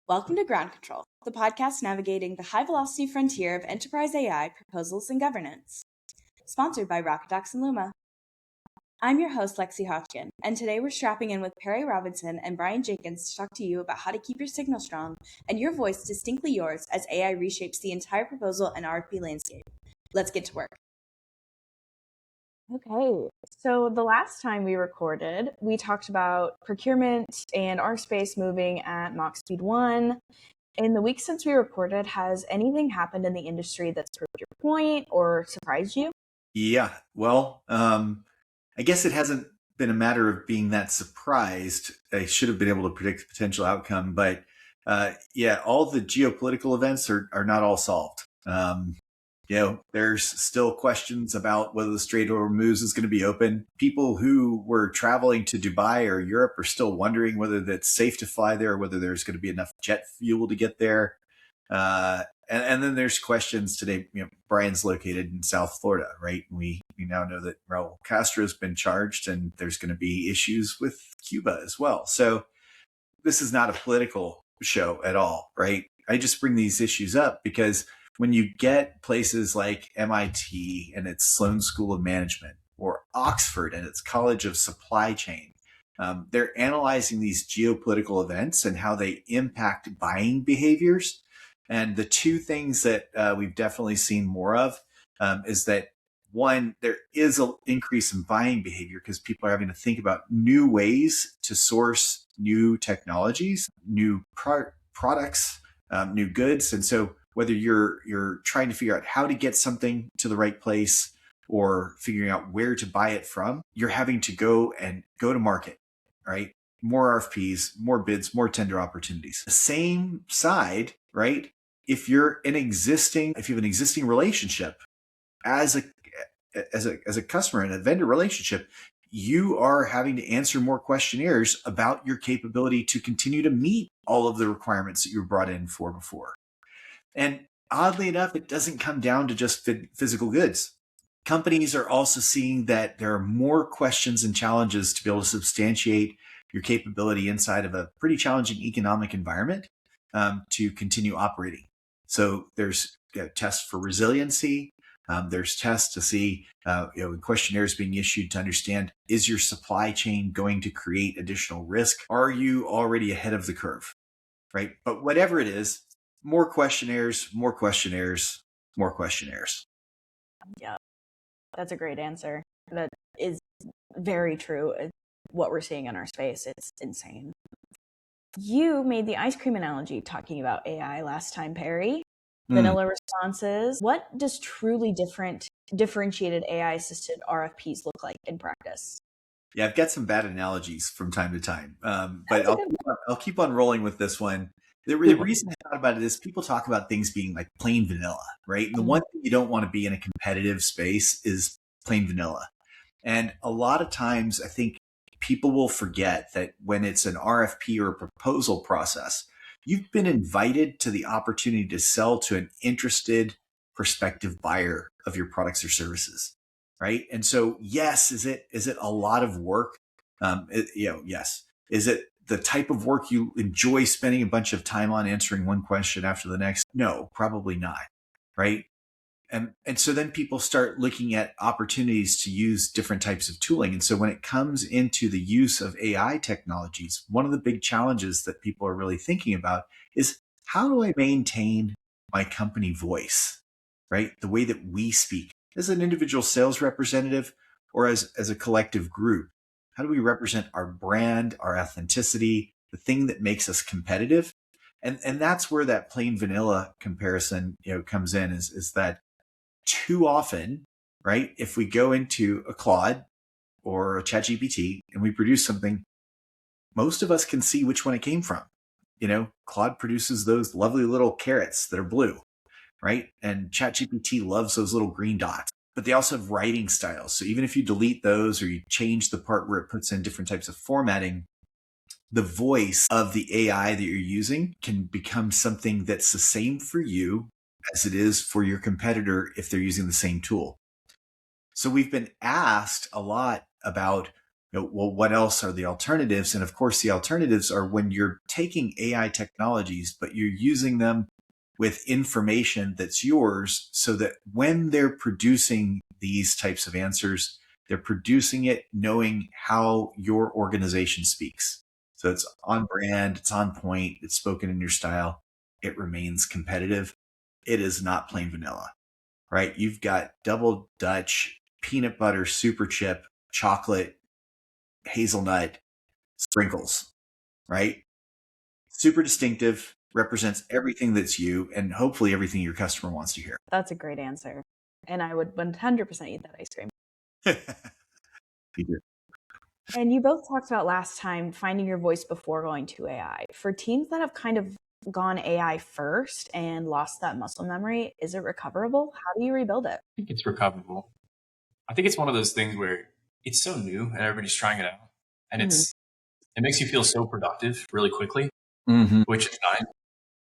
Welcome to Ground Control, the podcast navigating the high-velocity frontier of enterprise AI proposals and governance. Sponsored by Rocketdocs and Luma. I'm your host, Lexi Hotchkin, and today we're strapping in with Perry Robinson and Bryan Jenkins to talk to you about how to keep your signal strong and your voice distinctly yours as AI reshapes the entire proposal and RFP landscape. Let's get to work. Okay, so the last time we recorded, we talked about procurement and our space moving at Mach speed 1. In the week since we recorded, has anything happened in the industry that's proved your point or surprised you? Yeah, well, I guess it hasn't been a matter of being that surprised. I should have been able to predict the potential outcome, but all the geopolitical events are not all solved. There's still questions about whether the Strait of Hormuz is going to be open. People who were traveling to Dubai or Europe are still wondering whether that's safe to fly there, or whether there's going to be enough jet fuel to get there. And then there's questions today. Bryan's located in South Florida, right? We now know that Raul Castro has been charged, and there's going to be issues with Cuba as well. So this is not a political show at all, right? I just bring these issues up because when you get places like MIT and its Sloan School of Management, or Oxford and its College of Supply Chain, they're analyzing these geopolitical events and how they impact buying behaviors. And the two things that we've definitely seen more of is that, one, there is an increase in buying behavior because people are having to think about new ways to source new technologies, new products, new goods. And so whether you're trying to figure out how to get something to the right place or figuring out where to buy it from, you're having to go to market, right? More RFPs, more bids, more tender opportunities. The same side, right? If you have an existing relationship as a customer in a vendor relationship, you are having to answer more questionnaires about your capability to continue to meet all of the requirements that you were brought in for before. And oddly enough, it doesn't come down to just physical goods. Companies are also seeing that there are more questions and challenges to be able to substantiate your capability inside of a pretty challenging economic environment to continue operating. So there's tests for resiliency. There's tests to see, questionnaires being issued to understand, is your supply chain going to create additional risk? Are you already ahead of the curve, right? But whatever it is, more questionnaires, more questionnaires, more questionnaires. Yeah, that's a great answer. That is very true. What we're seeing in our space, it's insane. You made the ice cream analogy talking about AI last time, Perry. Vanilla responses. What does truly differentiated AI assisted RFPs look like in practice? Yeah, I've got some bad analogies from time to time, but I'll keep on rolling with this one. The reason I thought about it is people talk about things being like plain vanilla, right? And the one thing you don't want to be in a competitive space is plain vanilla. And a lot of times I think people will forget that when it's an RFP or a proposal process, you've been invited to the opportunity to sell to an interested prospective buyer of your products or services, right? And so, yes, is it a lot of work? Yes. Is it the type of work you enjoy spending a bunch of time on answering one question after the next? No, probably not, right? And so then people start looking at opportunities to use different types of tooling. And so when it comes into the use of AI technologies, one of the big challenges that people are really thinking about is, how do I maintain my company voice, right? The way that we speak as an individual sales representative or as a collective group. How do we represent our brand, our authenticity, the thing that makes us competitive? And that's where that plain vanilla comparison, comes in, is that too often, right? If we go into a Claude or a ChatGPT and we produce something, most of us can see which one it came from. Claude produces those lovely little carrots that are blue, right? And ChatGPT loves those little green dots, but they also have writing styles. So even if you delete those or you change the part where it puts in different types of formatting, the voice of the AI that you're using can become something that's the same for you as it is for your competitor if they're using the same tool. So we've been asked a lot about well, what else are the alternatives? And of course, the alternatives are when you're taking AI technologies, but you're using them with information that's yours, so that when they're producing these types of answers, they're producing it knowing how your organization speaks. So it's on brand, it's on point, it's spoken in your style, it remains competitive. It is not plain vanilla, right? You've got double Dutch, peanut butter, super chip, chocolate, hazelnut, sprinkles, right? Super distinctive, represents everything that's you and hopefully everything your customer wants to hear. That's a great answer. And I would 100% eat that ice cream. You do. And you both talked about last time finding your voice before going to AI. For teams that have kind of gone AI first and lost that muscle memory, is it recoverable? How do you rebuild it? I think it's recoverable. I think it's one of those things where it's so new and everybody's trying it out, and it makes you feel so productive really quickly, which is fine.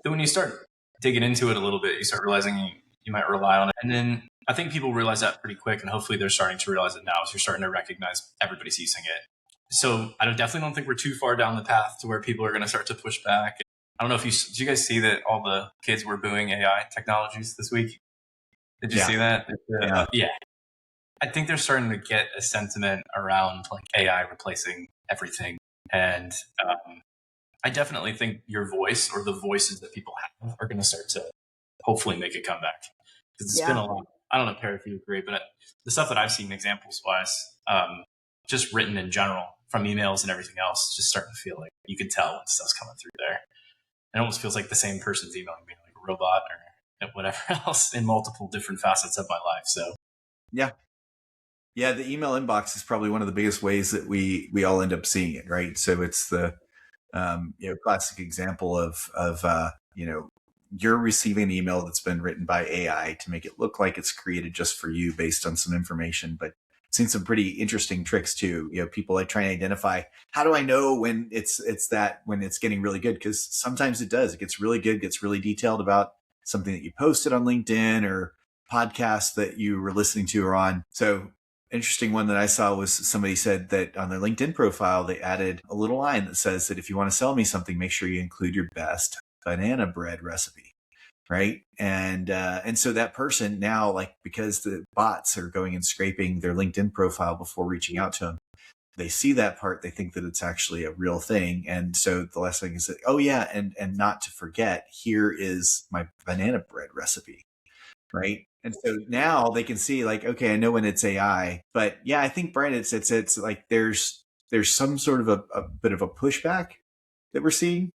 Then when you start digging into it a little bit, you start realizing you might rely on it. And then I think people realize that pretty quick, and hopefully they're starting to realize it now as you're starting to recognize everybody's using it. So I definitely don't think we're too far down the path to where people are going to start to push back. I don't know if did you guys see that all the kids were booing AI technologies this week? Did you see that? Yeah. I think they're starting to get a sentiment around like AI replacing everything. And I definitely think your voice, or the voices that people have, are going to start to hopefully make a comeback. Because it's been a lot. I don't know, Perry, if you agree, but the stuff that I've seen examples wise, just written in general from emails and everything else, just starting to feel like you can tell when stuff's coming through there. It almost feels like the same person's emailing me, like a robot or whatever else, in multiple different facets of my life. So yeah, the email inbox is probably one of the biggest ways that we all end up seeing it, right? So it's the classic example of you're receiving an email that's been written by AI to make it look like it's created just for you based on some information, but I've seen some pretty interesting tricks too. People like trying to identify, how do I know when it's when it's getting really good? Because sometimes it does. It gets really good, gets really detailed about something that you posted on LinkedIn or podcast that you were listening to or on. So interesting one that I saw was somebody said that on their LinkedIn profile, they added a little line that says that if you want to sell me something, make sure you include your best banana bread recipe. Right. And so that person now, like, because the bots are going and scraping their LinkedIn profile before reaching out to them, they see that part, they think that it's actually a real thing. And so the last thing is that, oh yeah, and not to forget, here is my banana bread recipe. Right. And so now they can see, like, okay, I know when it's AI, but yeah, I think, Bryan, it's like there's some sort of a bit of a pushback that we're seeing.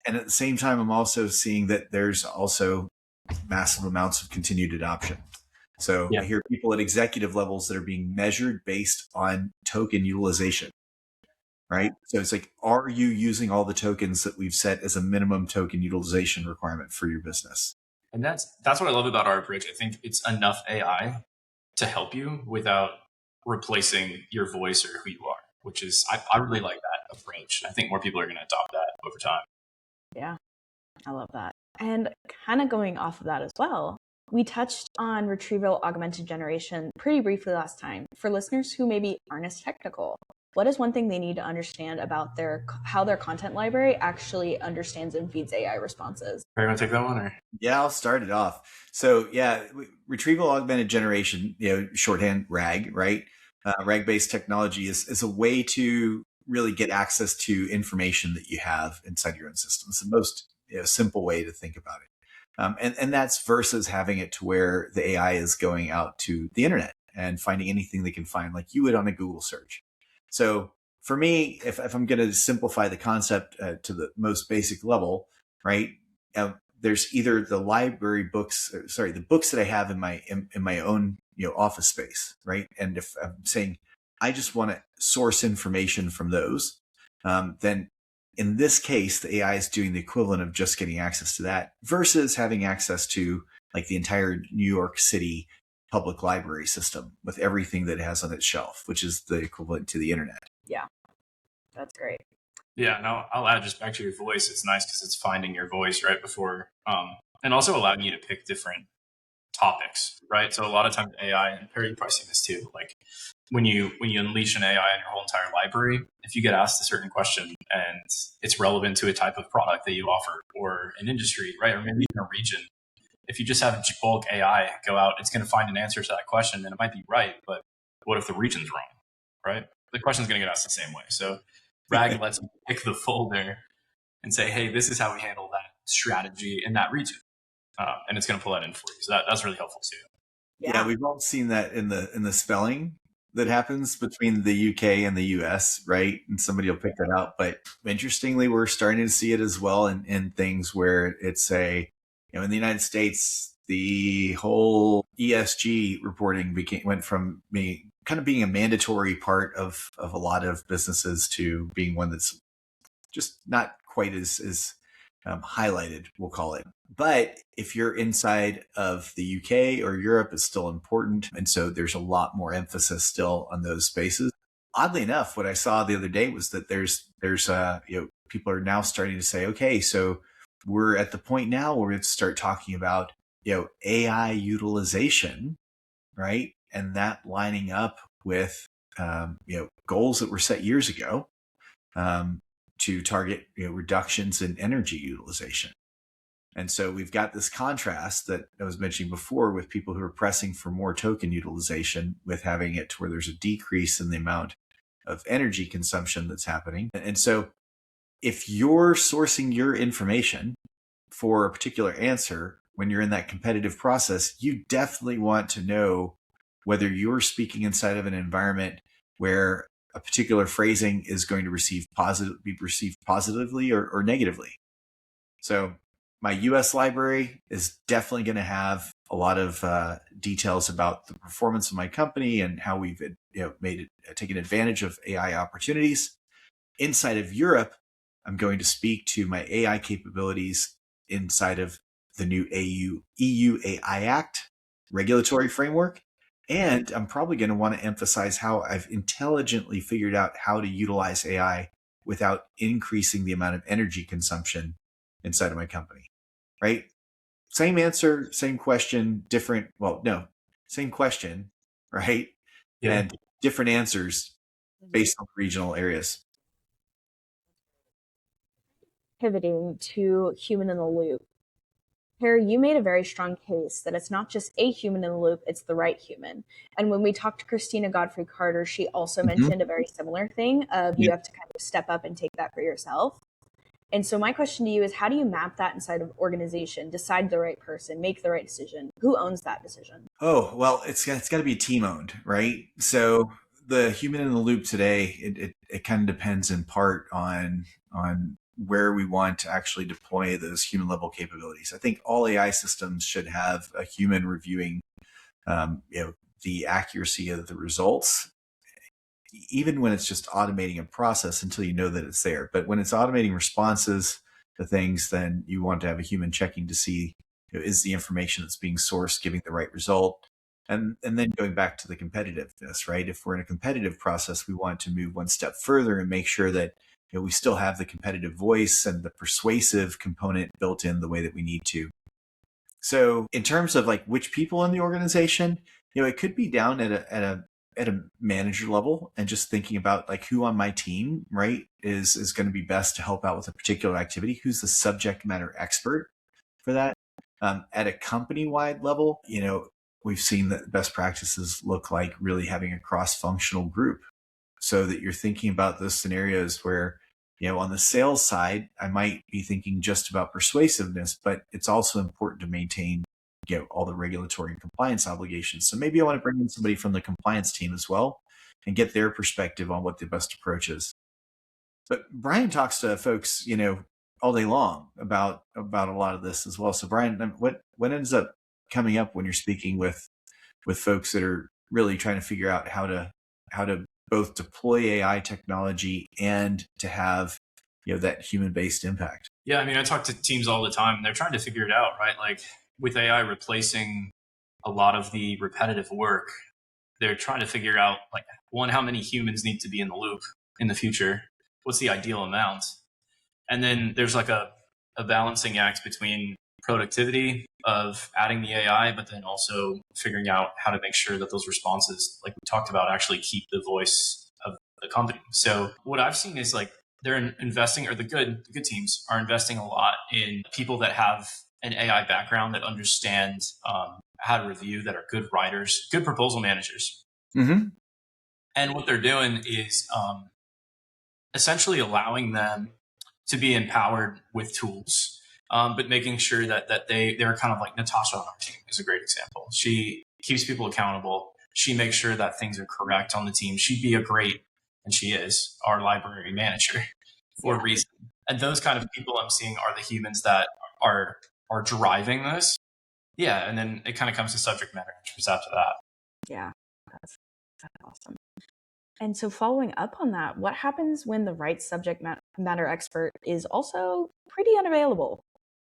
And at the same time, I'm also seeing that there's also massive amounts of continued adoption. So I hear people at executive levels that are being measured based on token utilization, right? So it's like, are you using all the tokens that we've set as a minimum token utilization requirement for your business? And that's what I love about our approach. I think it's enough AI to help you without replacing your voice or who you are, which is, I really like that approach. I think more people are going to adopt that over time. Yeah, I love that. And kind of going off of that as well, we touched on retrieval augmented generation pretty briefly last time. For listeners who maybe aren't as technical, what is one thing they need to understand about how their content library actually understands and feeds AI responses? Are you want to take that one? Or? Yeah, I'll start it off. So yeah, retrieval augmented generation, shorthand RAG, right? RAG-based technology is a way to really get access to information that you have inside your own system. It's the most simple way to think about it. And that's versus having it to where the AI is going out to the internet and finding anything they can find, like you would on a Google search. So for me, if I'm going to simplify the concept to the most basic level, right? There's either the the books that I have in my own office space, right? And if I'm saying I just want to source information from those, then in this case, the AI is doing the equivalent of just getting access to that versus having access to like the entire New York City public library system with everything that it has on its shelf, which is the equivalent to the internet. Yeah, that's great. Yeah, and I'll add just back to your voice. It's nice because it's finding your voice right before, and also allowing you to pick different topics, right? So a lot of times AI, and Perry, you've probably seen this too, like when you unleash an AI on your whole entire library, if you get asked a certain question and it's relevant to a type of product that you offer or an industry, right? Or maybe even a region, if you just have bulk AI go out, it's going to find an answer to that question and it might be right, but what if the region's wrong, right? The question's going to get asked the same way. So RAG lets you pick the folder and say, hey, this is how we handle that strategy in that region. And it's going to pull that in for you. So that's really helpful too. Yeah, we've all seen that in the spelling that happens between the UK and the US, right? And somebody will pick that out. But interestingly, we're starting to see it as well in things where it's in the United States, the whole ESG reporting went from being a mandatory part of a lot of businesses to being one that's just not quite as highlighted, we'll call it. But if you're inside of the UK or Europe, it's still important. And so there's a lot more emphasis still on those spaces. Oddly enough, what I saw the other day was that there's people are now starting to say, okay, so we're at the point now where we have to start talking about, AI utilization, right? And that lining up with, goals that were set years ago, to target reductions in energy utilization. And so we've got this contrast that I was mentioning before with people who are pressing for more token utilization with having it to where there's a decrease in the amount of energy consumption that's happening. And so if you're sourcing your information for a particular answer, when you're in that competitive process, you definitely want to know whether you're speaking inside of an environment where a particular phrasing is going to be received positively or negatively. So my US library is definitely going to have a lot of details about the performance of my company and how we've taken advantage of AI opportunities. Inside of Europe, I'm going to speak to my AI capabilities inside of the new EU AI Act regulatory framework. And I'm probably going to want to emphasize how I've intelligently figured out how to utilize AI without increasing the amount of energy consumption inside of my company, right? Same answer, same question, same question, right? Yeah. And different answers based on regional areas. Pivoting to human in the loop. Harry, you made a very strong case that it's not just a human in the loop, it's the right human. And when we talked to Christina Godfrey Carter, she also mentioned a very similar thing of you have to kind of step up and take that for yourself. And so my question to you is, how do you map that inside of organization, decide the right person, make the right decision? Who owns that decision? Oh, well, it's got to be team owned, right? So the human in the loop today, it kind of depends in part on where we want to actually deploy those human level capabilities. I think all AI systems should have a human reviewing, the accuracy of the results, even when it's just automating a process until you know that it's there. But when it's automating responses to things, then you want to have a human checking to see, is the information that's being sourced giving the right result? And then going back to the competitiveness, right? If we're in a competitive process, we want to move one step further and make sure that we still have the competitive voice and the persuasive component built in the way that we need to. So in terms of like which people in the organization, it could be down at a manager level and just thinking about like who on my team, right, is going to be best to help out with a particular activity, who's the subject matter expert for that. At a company-wide level, we've seen that best practices look like really having a cross-functional group so that you're thinking about those scenarios where, on the sales side, I might be thinking just about persuasiveness, but it's also important to maintain, all the regulatory and compliance obligations. So maybe I want to bring in somebody from the compliance team as well and get their perspective on what the best approach is. But Bryan talks to folks, all day long about a lot of this as well. So Bryan, what ends up coming up when you're speaking with folks that are really trying to figure out how to both deploy AI technology and to have, that human-based impact? Yeah, I mean, I talk to teams all the time and they're trying to figure it out, right? Like with AI replacing a lot of the repetitive work, they're trying to figure out like, one, how many humans need to be in the loop in the future? What's the ideal amount? And then there's like a balancing act between productivity of adding the AI, but then also figuring out how to make sure that those responses, like we talked about, actually keep the voice of the company. So what I've seen is like they're investing, or the good teams are investing a lot in people that have an AI background, that understand how to review, that are good writers, good proposal managers. Mm-hmm. And what they're doing is essentially allowing them to be empowered with tools, but making sure that they're kind of like Natasha on our team is a great example. She keeps people accountable. She makes sure that things are correct on the team. She'd be and she is our library manager for a reason. And those kind of people I'm seeing are the humans that are driving this. Yeah. And then it kind of comes to subject matter experts after that. Yeah. That's awesome. And so following up on that, what happens when the right subject matter expert is also pretty unavailable?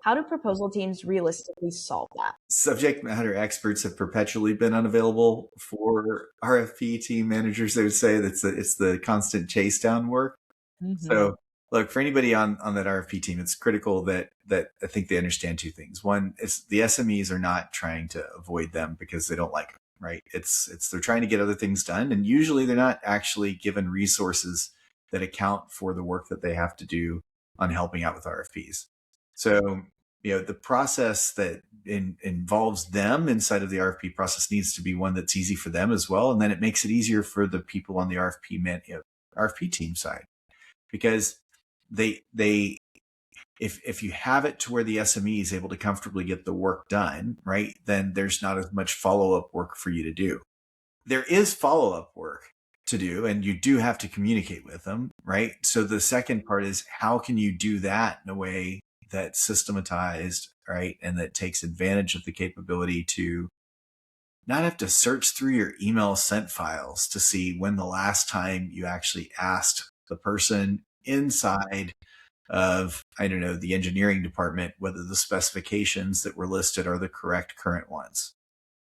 How do proposal teams realistically solve that? Subject matter experts have perpetually been unavailable for RFP team managers. They would say it's the constant chase down work. Mm-hmm. So look, for anybody on that RFP team, it's critical that I think they understand two things. One is the SMEs are not trying to avoid them because they don't like them, right? It's they're trying to get other things done. And usually they're not actually given resources that account for the work that they have to do on helping out with RFPs. So, the process that involves them inside of the RFP process needs to be one that's easy for them as well. And then it makes it easier for the people on the RFP team side, because if you have it to where the SME is able to comfortably get the work done, right, then there's not as much follow-up work for you to do. There is follow-up work to do, and you do have to communicate with them, right? So the second part is, how can you do that in a way that's systematized, right, and that takes advantage of the capability to not have to search through your email sent files to see when the last time you actually asked the person inside of, the engineering department, whether the specifications that were listed are the correct current ones.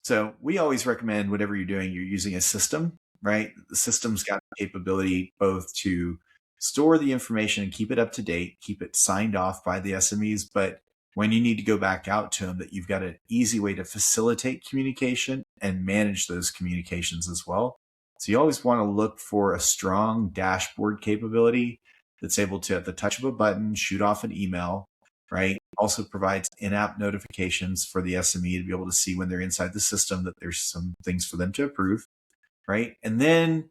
So we always recommend, whatever you're doing, you're using a system, right? The system's got the capability both to store the information and keep it up to date, keep it signed off by the SMEs, but when you need to go back out to them, that you've got an easy way to facilitate communication and manage those communications as well. So you always want to look for a strong dashboard capability that's able to, at the touch of a button, shoot off an email, right? Also provides in-app notifications for the SME to be able to see when they're inside the system that there's some things for them to approve, right? And then,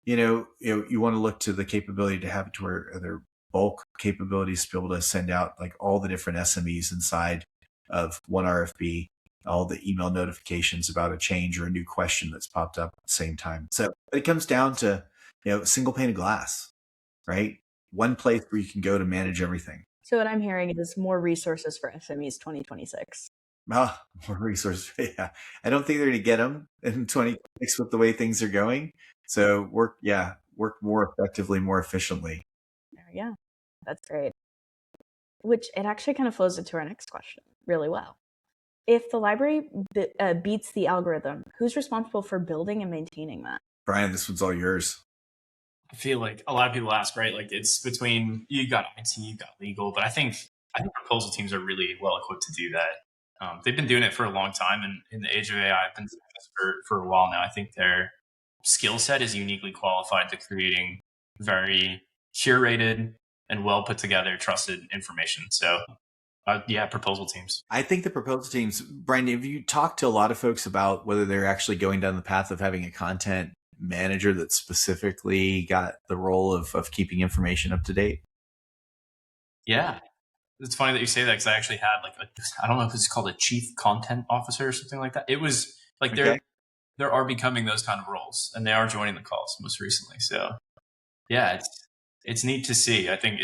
you want to look to the capability to have it to where their bulk capabilities to be able to send out like all the different SMEs inside of one RFP, all the email notifications about a change or a new question that's popped up at the same time. So it comes down to, single pane of glass, right? One place where you can go to manage everything. So what I'm hearing is more resources for SMEs 2026. More resources. Yeah. I don't think they're going to get them in 2026 with the way things are going. So work more effectively, more efficiently. Yeah, that's great. Which it actually kind of flows into our next question really well. If the library beats the algorithm, who's responsible for building and maintaining that? Bryan, this one's all yours. I feel like a lot of people ask, right? Like it's between, you got IT, you got legal, but I think proposal teams are really well equipped to do that. They've been doing it for a long time, and in the age of AI, I've been doing this for a while now. I think their skill set is uniquely qualified to creating very curated and well put together, trusted information. So proposal teams. I think the proposal teams, Bryan, have you talked to a lot of folks about whether they're actually going down the path of having a content manager that specifically got the role of keeping information up to date? Yeah. It's funny that you say that, because I actually had I don't know if it's called a chief content officer or something like that. It was like there are becoming those kind of roles, and they are joining the calls most recently. So yeah, it's neat to see. I think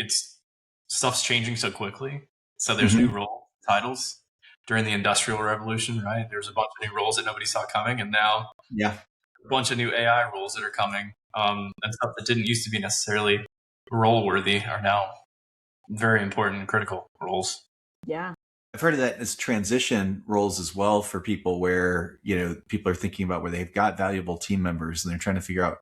stuff's changing so quickly. So there's new role titles during the Industrial Revolution, right? There's a bunch of new roles that nobody saw coming, and now a bunch of new AI roles that are coming, and stuff that didn't used to be necessarily role worthy are now very important and critical roles. Yeah. I've heard of that as transition roles as well, for people where, people are thinking about where they've got valuable team members and they're trying to figure out,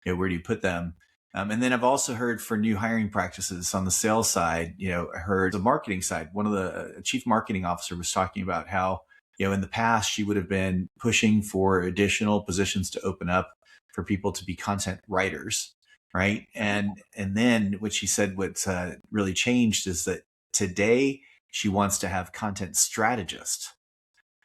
where do you put them? And then I've also heard for new hiring practices on the sales side, I heard the marketing side. One of the chief marketing officer was talking about how, in the past, she would have been pushing for additional positions to open up for people to be content writers. Right. And then what she said, what's really changed is that today she wants to have content strategist.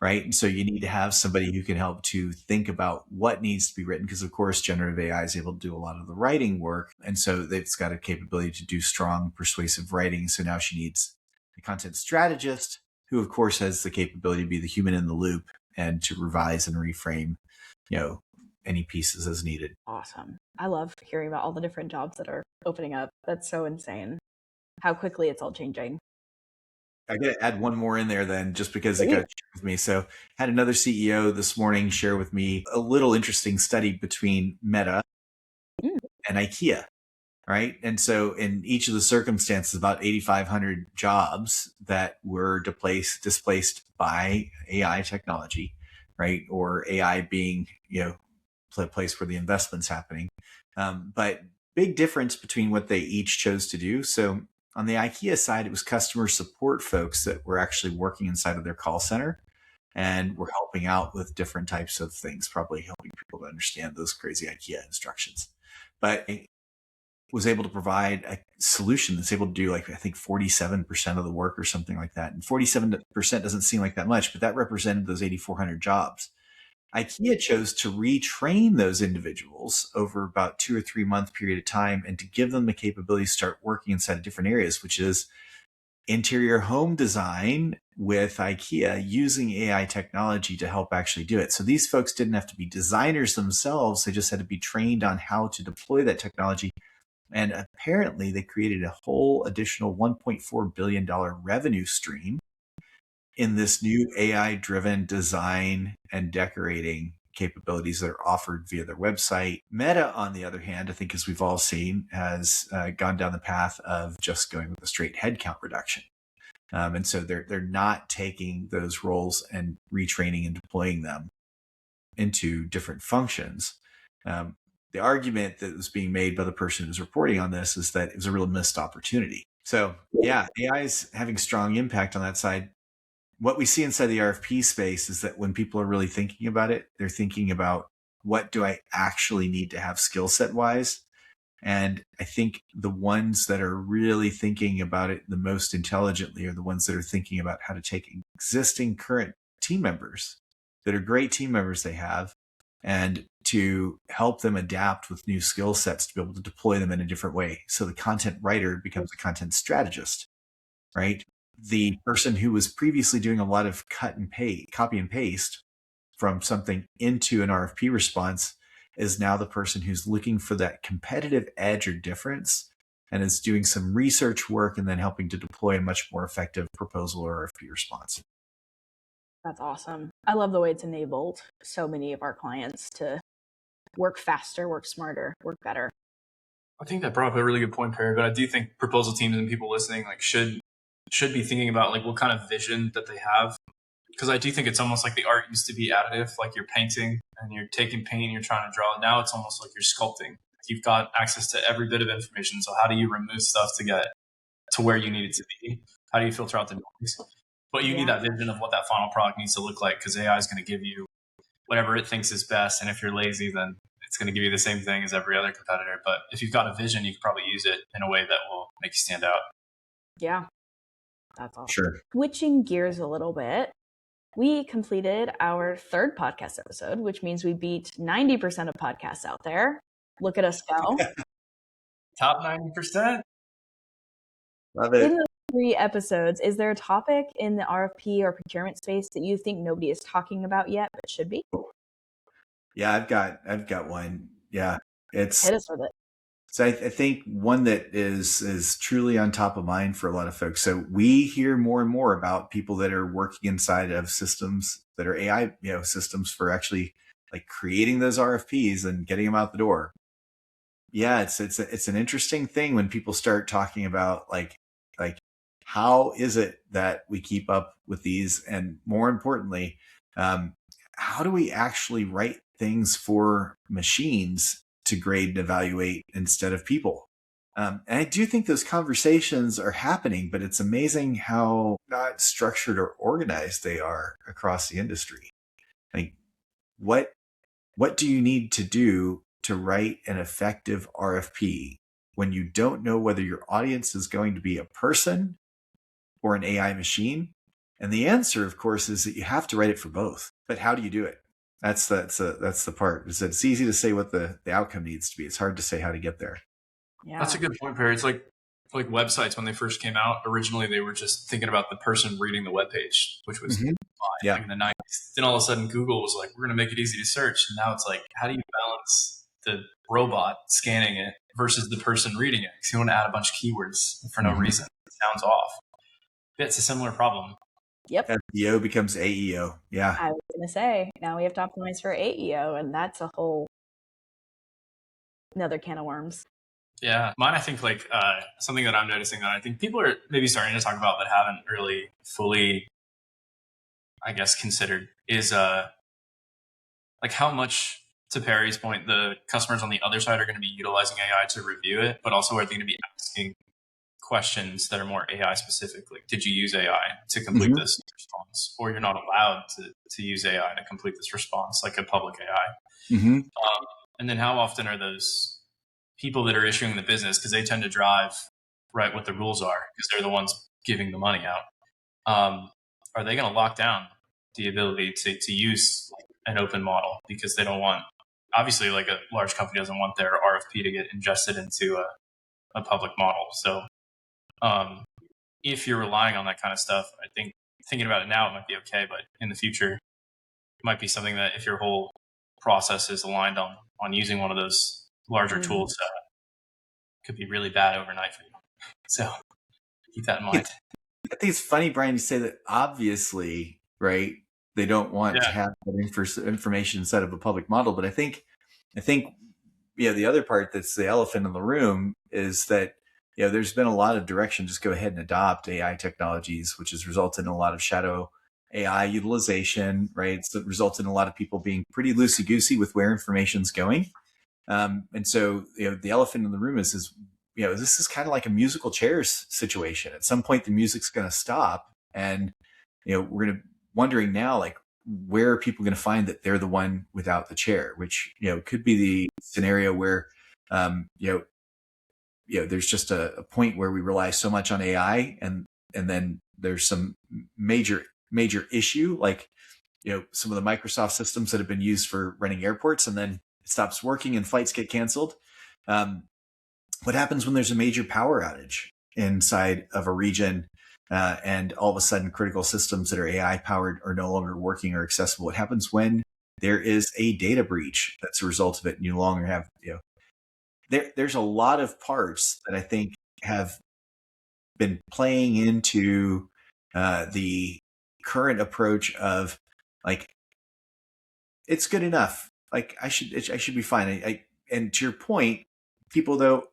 Right. And so you need to have somebody who can help to think about what needs to be written, because of course, generative AI is able to do a lot of the writing work. And so it's got a capability to do strong, persuasive writing. So now she needs a content strategist who, of course, has the capability to be the human in the loop and to revise and reframe, any pieces as needed. Awesome. I love hearing about all the different jobs that are opening up. That's so insane how quickly it's all changing. I got to add one more in there then, just because it got shared with me. So had another CEO this morning share with me a little interesting study between Meta and IKEA, right? And so in each of the circumstances, about 8,500 jobs that were displaced by AI technology, right? Or AI being, a place where the investment's happening. But big difference between what they each chose to do. So on the IKEA side, it was customer support folks that were actually working inside of their call center and were helping out with different types of things, probably helping people to understand those crazy IKEA instructions. But it was able to provide a solution that's able to do, I think 47% of the work or something like that. And 47% doesn't seem like that much, but that represented those 8,400 jobs. IKEA chose to retrain those individuals over about 2 or 3 month period of time and to give them the capability to start working inside of different areas, which is interior home design with IKEA using AI technology to help actually do it. So these folks didn't have to be designers themselves. They just had to be trained on how to deploy that technology. And apparently they created a whole additional $1.4 billion revenue stream in this new AI-driven design and decorating capabilities that are offered via their website. Meta, on the other hand, I think, as we've all seen, has gone down the path of just going with a straight headcount reduction. And so they're not taking those roles and retraining and deploying them into different functions. The argument that was being made by the person who's reporting on this is that it was a real missed opportunity. So yeah, AI is having strong impact on that side. What we see inside the RFP space is that when people are really thinking about it, they're thinking about, what do I actually need to have skill set wise? And I think the ones that are really thinking about it the most intelligently are the ones that are thinking about how to take existing current team members that are great team members they have and to help them adapt with new skill sets to be able to deploy them in a different way. So the content writer becomes a content strategist, right? The person who was previously doing a lot of copy and paste from something into an RFP response is now the person who's looking for that competitive edge or difference and is doing some research work and then helping to deploy a much more effective proposal or RFP response. That's awesome. I love the way it's enabled so many of our clients to work faster, work smarter, work better. I think that brought up a really good point, Perry, but I do think proposal teams and people listening should be thinking about what kind of vision that they have. Because I do think it's almost like the art used to be additive, like you're painting and you're taking paint and you're trying to draw it. Now it's almost like you're sculpting. You've got access to every bit of information. So how do you remove stuff to get to where you need it to be? How do you filter out the noise? But you need that vision of what that final product needs to look like, because AI is going to give you whatever it thinks is best. And if you're lazy, then it's going to give you the same thing as every other competitor. But if you've got a vision, you can probably use it in a way that will make you stand out. Yeah, that's awesome. Sure. Switching gears a little bit, we completed our 3rd podcast episode, which means we beat 90% of podcasts out there. Look at us go. Top 90%. Love it. In the 3 episodes, is there a topic in the RFP or procurement space that you think nobody is talking about yet but should be? Yeah, I've got one. Yeah, Hit us with it. So I think one that is truly on top of mind for a lot of folks. So we hear more and more about people that are working inside of systems that are AI, systems for actually like creating those RFPs and getting them out the door. Yeah, it's an interesting thing when people start talking about like how is it that we keep up with these, and more importantly, how do we actually write things for machines to grade and evaluate instead of people. And I do think those conversations are happening, but it's amazing how not structured or organized they are across the industry. Like, what do you need to do to write an effective RFP when you don't know whether your audience is going to be a person or an AI machine? And the answer, of course, is that you have to write it for both. But how do you do it? That's the part. Is that it's easy to say what the outcome needs to be. It's hard to say how to get there. Yeah. That's a good point, Perry. It's like websites when they first came out. Originally, they were just thinking about the person reading the web page, which was fine, like in the 90s. Then all of a sudden, Google was like, we're going to make it easy to search. And now it's like, how do you balance the robot scanning it versus the person reading it? Because you want to add a bunch of keywords for no reason. It sounds off. It's a similar problem. Yep. SEO becomes AEO. Yeah. I was going to say, now we have to optimize for AEO, and that's a whole another can of worms. Yeah. Mine, I think something that I'm noticing that I think people are maybe starting to talk about but haven't really fully, I guess, considered is like how much, to Perry's point, the customers on the other side are going to be utilizing AI to review it, but also are they going to be asking questions that are more AI specific? Like, did you use AI to complete this response? Or you're not allowed to use AI to complete this response, like a public AI. And then how often are those people that are issuing the business, because they tend to drive what the rules are, because they're the ones giving the money out, are they going to lock down the ability to use an open model? Because they don't want, obviously, like a large company doesn't want their RFP to get ingested into a public model. So if you're relying on that kind of stuff, I think thinking about it now, it might be okay, but in the future, it might be something that if your whole process is aligned on using one of those larger tools, could be really bad overnight for you. So keep that in mind. I think it's funny, Bryan, you say that obviously, right, they don't want to have that information instead of a public model. But I think, the other part that's the elephant in the room is that, there's been a lot of direction. Just go ahead and adopt AI technologies, which has resulted in a lot of shadow AI utilization, right? It's resulted in a lot of people being pretty loosey-goosey with where information's going. And so, the elephant in the room is this is kind of like a musical chairs situation. At some point, the music's going to stop, and we're going to wondering now, like, where are people going to find that they're the one without the chair? Which could be the scenario where there's just a point where we rely so much on AI, and then there's some major issue, like some of the Microsoft systems that have been used for running airports, and then it stops working and flights get canceled. What happens when there's a major power outage inside of a region, and all of a sudden critical systems that are AI powered are no longer working or accessible? What happens when there is a data breach that's a result of it and you no longer have, there's a lot of parts that I think have been playing into the current approach of, like, it's good enough. Like, I should be fine. And to your point, people, though,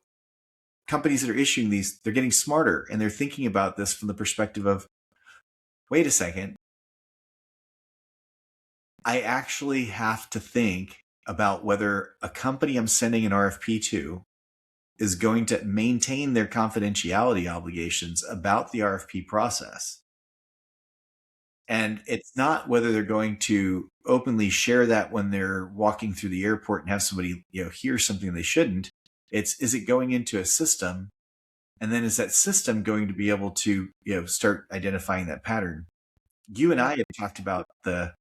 companies that are issuing these, they're getting smarter, and they're thinking about this from the perspective of, wait a second, I actually have to think about whether a company I'm sending an RFP to is going to maintain their confidentiality obligations about the RFP process. And it's not whether they're going to openly share that when they're walking through the airport and have somebody, hear something they shouldn't. Is it going into a system? And then is that system going to be able to, start identifying that pattern? You and I have talked about the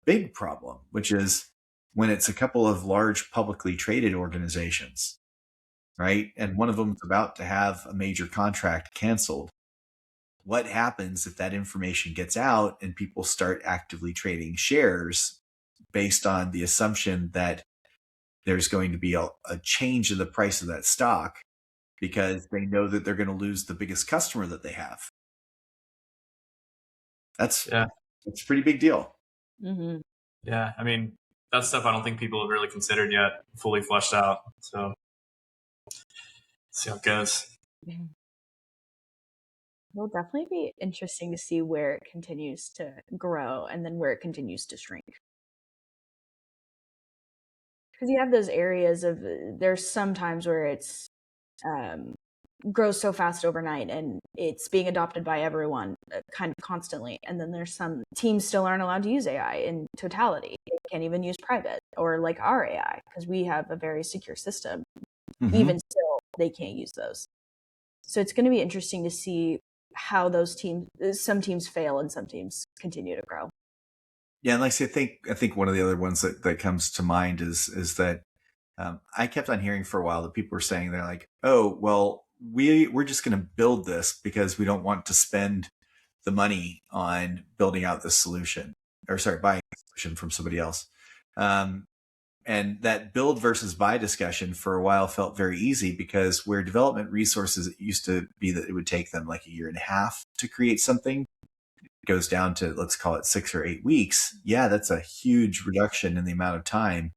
big problem, which is when it's a couple of large publicly traded organizations, right? And one of them is about to have a major contract canceled. What happens if that information gets out and people start actively trading shares based on the assumption that there's going to be a change in the price of that stock because they know that they're going to lose the biggest customer that they have? That's a pretty big deal. Mm-hmm. Yeah. I mean, that's stuff I don't think people have really considered yet, fully fleshed out. So see how it goes. It'll definitely be interesting to see where it continues to grow and then where it continues to shrink. Because you have those areas of, there's some times where it's grows so fast overnight and it's being adopted by everyone kind of constantly. And then there's some teams still aren't allowed to use AI in totality. They can't even use private or like our AI because we have a very secure system. Even still, they can't use those. So it's going to be interesting to see how those teams, some teams fail and some teams continue to grow. Yeah, and like I say, I think one of the other ones that comes to mind is that I kept on hearing for a while that people were saying, they're like, oh, well, we're just going to build this because we don't want to spend the money on building out this solution, or sorry, buying a solution from somebody else. And that build versus buy discussion for a while felt very easy, because where development resources, it used to be that it would take them like 1.5 years to create something, it goes down to, let's call it 6 or 8 weeks. Yeah, that's a huge reduction in the amount of time.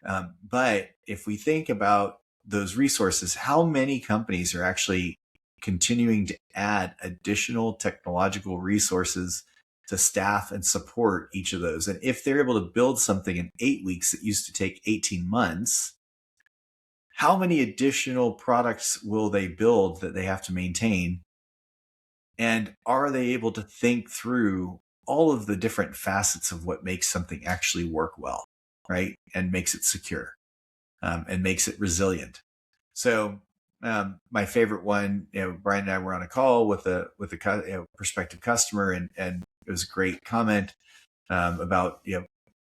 But if we think about those resources, how many companies are actually continuing to add additional technological resources to staff and support each of those? And if they're able to build something in 8 weeks that used to take 18 months, how many additional products will they build that they have to maintain? And are they able to think through all of the different facets of what makes something actually work well, right? And makes it secure, and makes it resilient. So my favorite one, Bryan and I were on a call with a prospective customer, and it was a great comment about,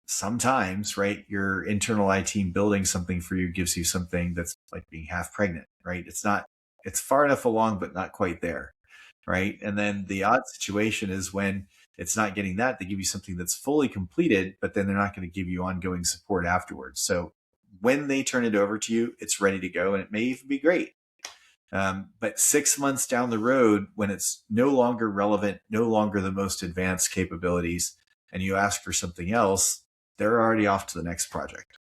sometimes, right, your internal IT team building something for you gives you something that's like being half pregnant, right? It's far enough along, but not quite there, right? And then the odd situation is when it's not getting that, they give you something that's fully completed, but then they're not going to give you ongoing support afterwards. So when they turn it over to you, it's ready to go, and it may even be great. But 6 months down the road, when it's no longer relevant, no longer the most advanced capabilities, and you ask for something else, they're already off to the next project.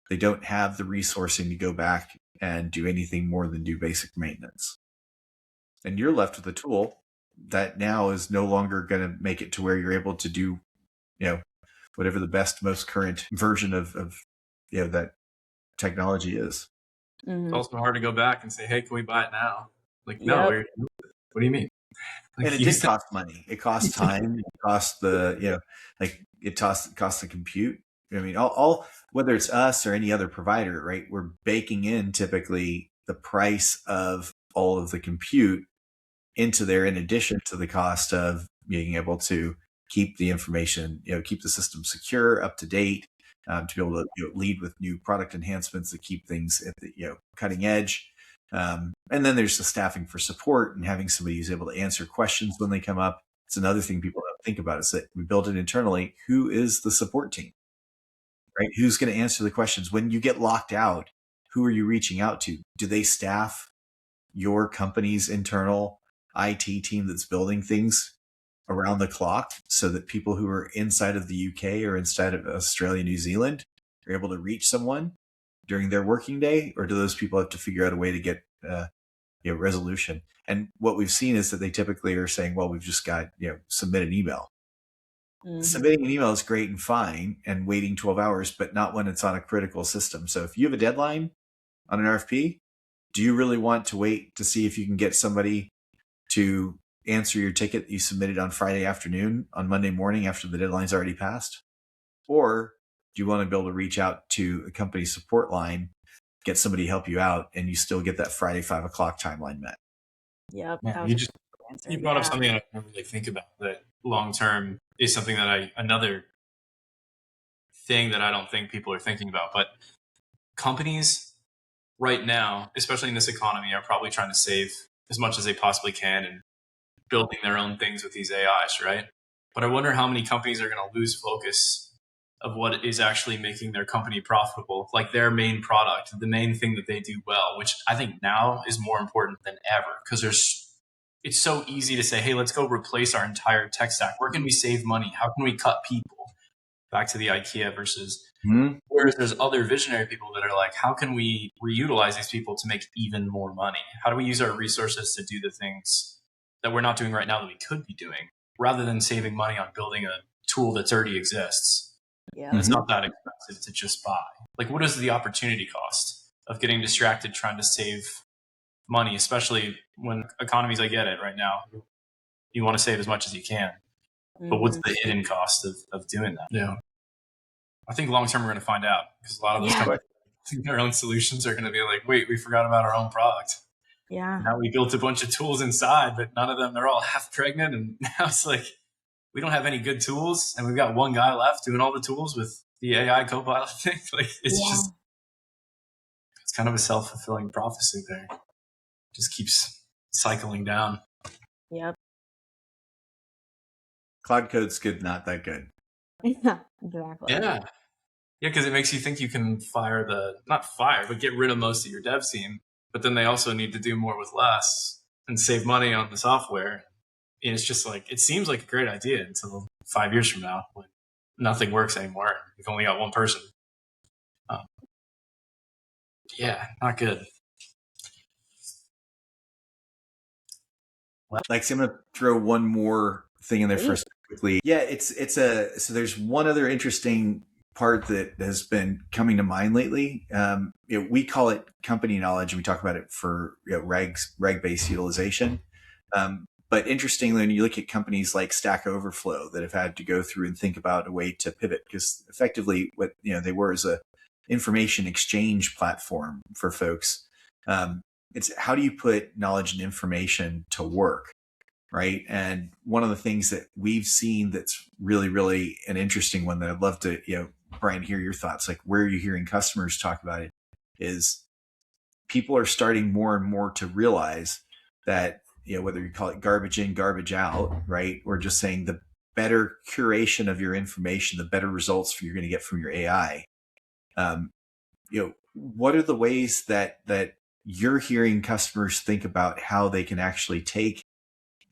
They don't have the resourcing to go back and do anything more than do basic maintenance. And you're left with a tool that now is no longer going to make it to where you're able to do, whatever the best, most current version of that technology is. It's also hard to go back and say, hey, can we buy it now? Like, no, what do you mean? Like, and it did cost money. It costs time. It costs the, it costs the compute. I mean, all whether it's us or any other provider, right? We're baking in typically the price of all of the compute into there, in addition to the cost of being able to keep the information, keep the system secure, up to date, to be able to lead with new product enhancements that keep things at the cutting edge. And then there's the staffing for support and having somebody who's able to answer questions when they come up. It's another thing people don't think about, is that we build it internally. Who is the support team, right? Who's going to answer the questions when you get locked out? Who are you reaching out to? Do they staff your company's internal IT team that's building things around the clock, so that people who are inside of the UK or inside of Australia, New Zealand are able to reach someone during their working day? Or do those people have to figure out a way to get resolution? And what we've seen is that they typically are saying, well, we've just got, submit an email. Submitting an email is great and fine, and waiting 12 hours, but not when it's on a critical system. So if you have a deadline on an RFP, do you really want to wait to see if you can get somebody to answer your ticket that you submitted on Friday afternoon on Monday morning after the deadline's already passed? Or do you want to be able to reach out to a company support line, get somebody to help you out, and you still get that Friday 5 o'clock timeline met? Yep. Yeah, you brought up something I don't really think about, that long term is something that another thing that I don't think people are thinking about. But companies right now, especially in this economy, are probably trying to save as much as they possibly can and building their own things with these AIs, right? But I wonder how many companies are going to lose focus of what is actually making their company profitable, like their main product, the main thing that they do well, which I think now is more important than ever, because it's so easy to say, hey, let's go replace our entire tech stack. Where can we save money? How can we cut people? Back to the IKEA versus, whereas there's other visionary people that are like, how can we reutilize these people to make even more money? How do we use our resources to do the things that we're not doing right now that we could be doing, rather than saving money on building a tool that already exists? Yeah. And it's not that expensive to just buy. Like, what is the opportunity cost of getting distracted trying to save money, especially when economies, I get it right now. You want to save as much as you can. But what's the hidden cost of doing that? Yeah. I think long term we're going to find out, because a lot of those companies think their own solutions are going to be like, wait, we forgot about our own product. Yeah. Now we built a bunch of tools inside, but none of them, they're all half pregnant. And now it's like, we don't have any good tools, and we've got one guy left doing all the tools with the AI Copilot thing. Like, it's kind of a self-fulfilling prophecy there. Just keeps cycling down. Yep. Cloud code's good, not that good. Yeah, exactly. Yeah. Yeah, because it makes you think you can but get rid of most of your dev team. But then they also need to do more with less and save money on the software. And it's just like, it seems like a great idea until 5 years from now when nothing works anymore. You've only got one person. Yeah, not good. Lexi, I'm going to throw one more thing in there first quickly. Yeah, so there's one other interesting part that has been coming to mind lately. We call it company knowledge, and we talk about it for reg-based utilization. But interestingly, when you look at companies like Stack Overflow that have had to go through and think about a way to pivot, because effectively what they were is a information exchange platform for folks. It's how do you put knowledge and information to work, right? And one of the things that we've seen that's really, really an interesting one that I'd love to, Bryan, hear your thoughts, like where are you hearing customers talk about it, is people are starting more and more to realize that, whether you call it garbage in, garbage out, right? Or just saying the better curation of your information, the better results you're going to get from your AI. What are the ways that you're hearing customers think about how they can actually take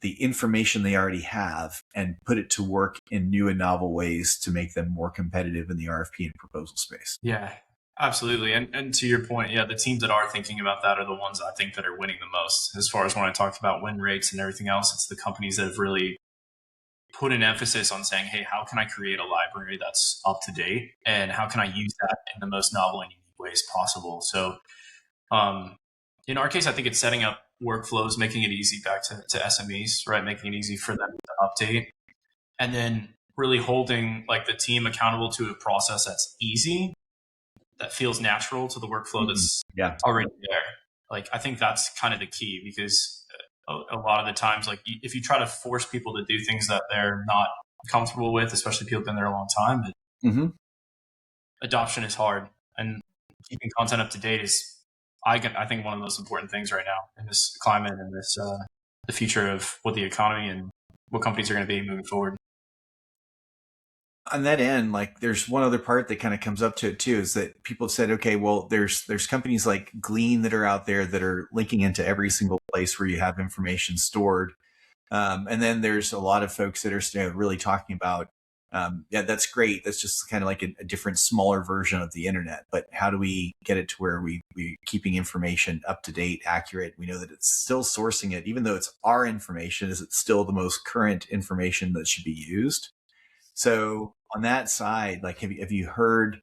the information they already have and put it to work in new and novel ways to make them more competitive in the RFP and proposal space? Yeah, absolutely. And to your point, the teams that are thinking about that are the ones I think that are winning the most. As far as when I talked about win rates and everything else, it's the companies that have really put an emphasis on saying, hey, how can I create a library that's up to date? And how can I use that in the most novel and unique ways possible? So in our case, I think it's setting up workflows, making it easy back to SMEs, right? Making it easy for them to update. And then really holding like the team accountable to a process that's easy, that feels natural to the workflow that's already there. Like, I think that's kind of the key, because a lot of the times, like if you try to force people to do things that they're not comfortable with, especially people who've been there a long time, adoption is hard. And keeping content up to date is, I think, one of the most important things right now in this climate and this the future of what the economy and what companies are going to be moving forward. On that end, like there's one other part that kind of comes up to it too, is that people have said, okay, well, there's companies like Glean that are out there that are linking into every single place where you have information stored. And then there's a lot of folks that are really talking about, that's great. That's just kind of like a different, smaller version of the internet. But how do we get it to where we keeping information up to date, accurate? We know that it's still sourcing it, even though it's our information. Is it still the most current information that should be used? So on that side, like, have you heard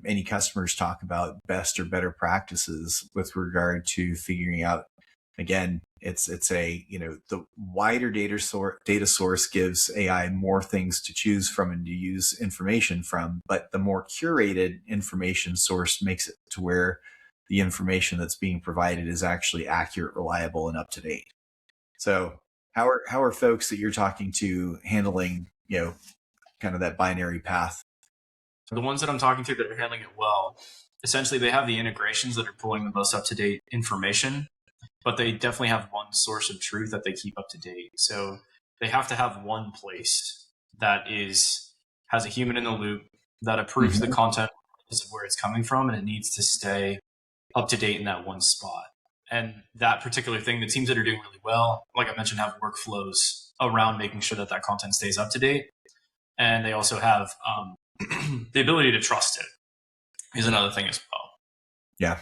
any customers talk about best or better practices with regard to figuring out? Again, it's the wider data source gives AI more things to choose from and to use information from, but the more curated information source makes it to where the information that's being provided is actually accurate, reliable, and up to date. So how are folks that you're talking to handling, kind of that binary path? The ones that I'm talking to that are handling it well, essentially they have the integrations that are pulling the most up-to-date information, but they definitely have one source of truth that they keep up to date. So they have to have one place that has a human in the loop that approves the content of where it's coming from, and it needs to stay up to date in that one spot. And that particular thing, the teams that are doing really well, like I mentioned, have workflows around making sure that content stays up to date. And they also have the ability to trust it is another thing as well. Yeah.